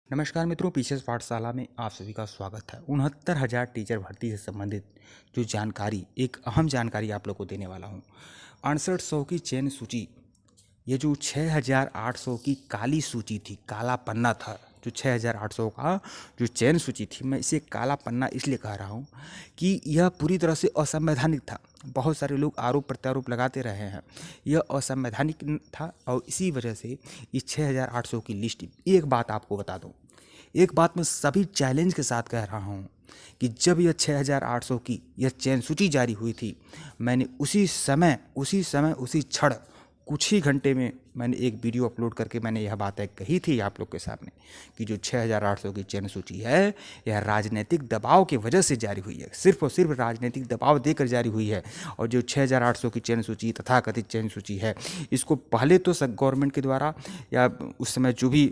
नमस्कार मित्रों, पीसीएस पाठशाला में आप सभी का स्वागत है। 69,000 टीचर भर्ती से संबंधित जो जानकारी, एक अहम जानकारी आप लोग को देने वाला हूँ। 6800 की चयन सूची, ये जो 6,800 की काली सूची थी, काला पन्ना था, जो 6,800 का जो चयन सूची थी, मैं इसे काला पन्ना इसलिए कह रहा हूँ कि यह पूरी तरह से असंवैधानिक था। बहुत सारे लोग आरोप प्रत्यारोप लगाते रहे हैं, यह असंवैधानिक था और इसी वजह से इस 6,800 की लिस्ट। एक बात आपको बता दूं, एक बात मैं सभी चैलेंज के साथ कह रहा हूं कि जब यह 6,800 की यह चयन सूची जारी हुई थी, मैंने उसी उसी क्षण कुछ ही घंटे में मैंने एक वीडियो अपलोड करके मैंने यह बातें कही थी आप लोग के सामने कि जो 6,800 की चयन सूची है, यह राजनीतिक दबाव की वजह से जारी हुई है, सिर्फ और सिर्फ राजनीतिक दबाव देकर जारी हुई है। और जो 6,800 की चयन सूची, तथाकथित चयन सूची है, इसको पहले तो गवर्नमेंट के द्वारा या उस समय जो भी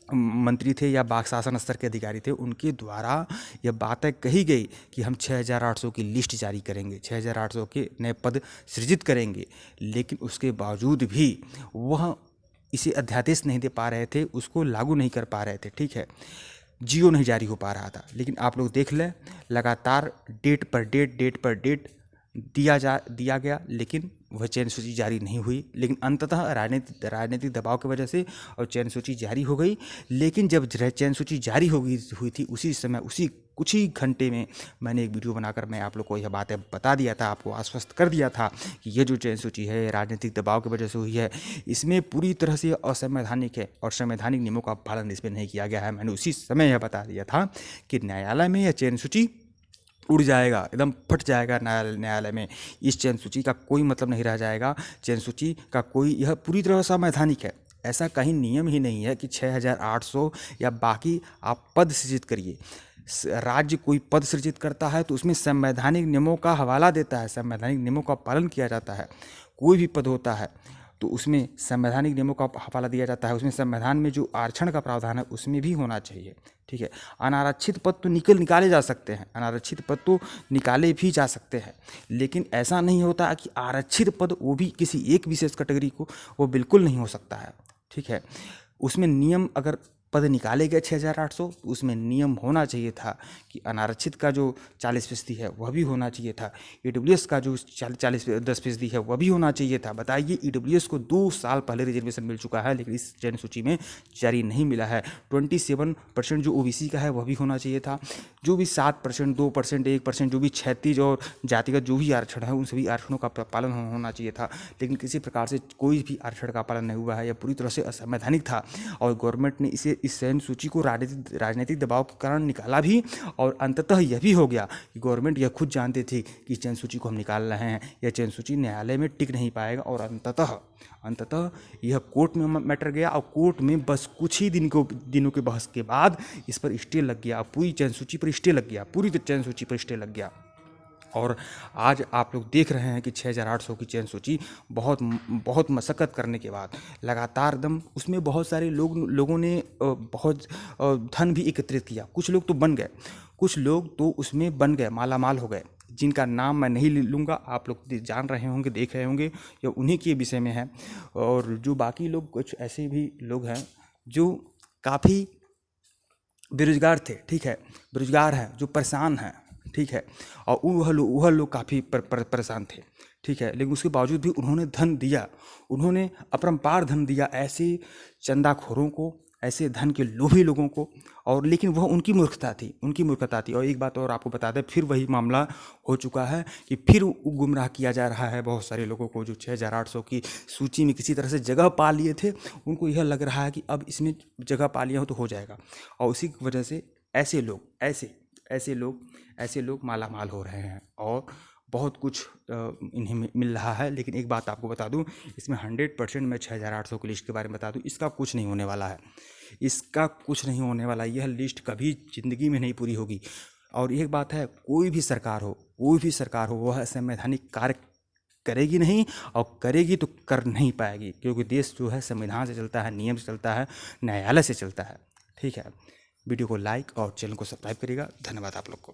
मंत्री थे या बाग शासन स्तर के अधिकारी थे, उनके द्वारा यह बातें कही गई कि हम 6,800 की लिस्ट जारी करेंगे, 6,800 के नए पद सृजित करेंगे। लेकिन उसके बावजूद भी वह इसे अध्यादेश नहीं दे पा रहे थे, उसको लागू नहीं कर पा रहे थे। ठीक है, जियो नहीं जारी हो पा रहा था। लेकिन आप लोग देख लें, लगातार डेट पर डेट दिया गया, लेकिन वह चयन सूची जारी नहीं हुई। लेकिन अंततः राजनीतिक दबाव की वजह से और चयन सूची जारी हो गई। लेकिन जब चयन सूची जारी हुई थी, उसी समय उसी कुछ ही घंटे में मैंने एक वीडियो बनाकर मैं आप लोग को यह बातें बता दिया था, आपको आश्वस्त कर दिया था कि ये जो चयन सूची है राजनीतिक दबाव की वजह से हुई है, इसमें पूरी तरह से असंवैधानिक है और संवैधानिक नियमों का पालन इसमें नहीं किया गया है। मैंने उसी समय यह बता दिया था कि न्यायालय में यह चयन सूची उड़ जाएगा, एकदम फट जाएगा न्यायालय में। इस चयन सूची का कोई मतलब नहीं रह जाएगा, चयन सूची का कोई, यह पूरी तरह संवैधानिक है। ऐसा कहीं नियम ही नहीं है कि 6,800 या बाकी आप पद सृजित करिए। राज्य कोई पद सृजित करता है तो उसमें संवैधानिक नियमों का हवाला देता है, संवैधानिक नियमों का पालन किया जाता है। कोई भी पद होता है तो उसमें संवैधानिक नियमों का हवाला दिया जाता है, उसमें संविधान में जो आरक्षण का प्रावधान है उसमें भी होना चाहिए। ठीक है, अनारक्षित पद तो निकाले जा सकते हैं, अनारक्षित पद तो निकाले भी जा सकते हैं, लेकिन ऐसा नहीं होता कि आरक्षित पद, वो भी किसी एक विशेष कैटेगरी को, वो बिल्कुल नहीं हो सकता है। ठीक है, उसमें नियम, अगर पद निकाले गए 6,800 तो उसमें नियम होना चाहिए था कि अनारक्षित का जो 40% है वह भी होना चाहिए था, ईडब्ल्यूएस का जो 10% है वह भी होना चाहिए था। बताइए, ईडब्ल्यूएस को 2 साल पहले रिजर्वेशन मिल चुका है, लेकिन इस चयन सूची में जारी नहीं मिला है। 27% जो ओबीसी का है वह भी होना चाहिए था। जो भी 7%, 2%, 1%, जो भी क्षैतिज और जातिगत जो भी आरक्षण है, उन सभी आरक्षणों का पालन होना चाहिए था। लेकिन किसी प्रकार से कोई भी आरक्षण का पालन नहीं हुआ है, यह पूरी तरह से असंवैधानिक था। और गवर्नमेंट ने इस चयन सूची को राजनीतिक दबाव के कारण निकाला भी, और अंततः यह भी हो गया कि गवर्नमेंट यह खुद जानते थे कि चयन सूची को हम निकाल रहे हैं, यह चयन सूची न्यायालय में टिक नहीं पाएगा। और अंततः यह कोर्ट में मैटर गया, और कोर्ट में बस कुछ ही दिनों के बहस के बाद इस पर स्टे लग गया, पूरी चयन सूची पर स्टे लग गया, पूरी चयन सूची पर स्टे लग गया। और आज आप लोग देख रहे हैं कि 6,800 की चयन सूची बहुत मशक्क़त करने के बाद लगातार दम उसमें बहुत सारे लोगों ने बहुत धन भी एकत्रित किया। कुछ लोग तो बन गए, कुछ लोग तो उसमें बन गए, माला माल हो गए, जिनका नाम मैं नहीं लूँगा, आप लोग जान रहे होंगे, देख रहे होंगे, या उन्हीं के विषय में है। और जो बाकी लोग, कुछ ऐसे भी लोग हैं जो काफ़ी बेरोजगार थे। ठीक है, बेरोजगार हैं, जो परेशान हैं। ठीक है, और वह लोग काफ़ी परेशान थे। ठीक है, लेकिन उसके बावजूद भी उन्होंने धन दिया, उन्होंने अपरंपार धन दिया ऐसे चंदाखोरों को, ऐसे धन के लोभी लोगों को। और लेकिन वह उनकी मूर्खता थी। और एक बात और आपको बता दें, फिर वही मामला हो चुका है कि फिर गुमराह किया जा रहा है बहुत सारे लोगों को, जो 6,800 की सूची में किसी तरह से जगह पा लिए थे, उनको यह लग रहा है कि अब इसमें जगह पा लिया हो तो हो जाएगा। और उसी की वजह से ऐसे लोग माला माल हो रहे हैं और बहुत कुछ इन्हें मिल रहा है। लेकिन एक बात आपको बता दूं, इसमें 100% मैं 6,800 की लिस्ट के बारे में बता दूं, इसका कुछ नहीं होने वाला है, इसका कुछ नहीं होने वाला। यह लिस्ट कभी ज़िंदगी में नहीं पूरी होगी। और एक बात है, कोई भी सरकार हो वह संवैधानिक कार्य करेगी नहीं, और करेगी तो कर नहीं पाएगी, क्योंकि देश जो है संविधान से चलता है, नियम से चलता है, न्यायालय से चलता है। ठीक है, वीडियो को लाइक और चैनल को सब्सक्राइब करिएगा। धन्यवाद आप लोग को।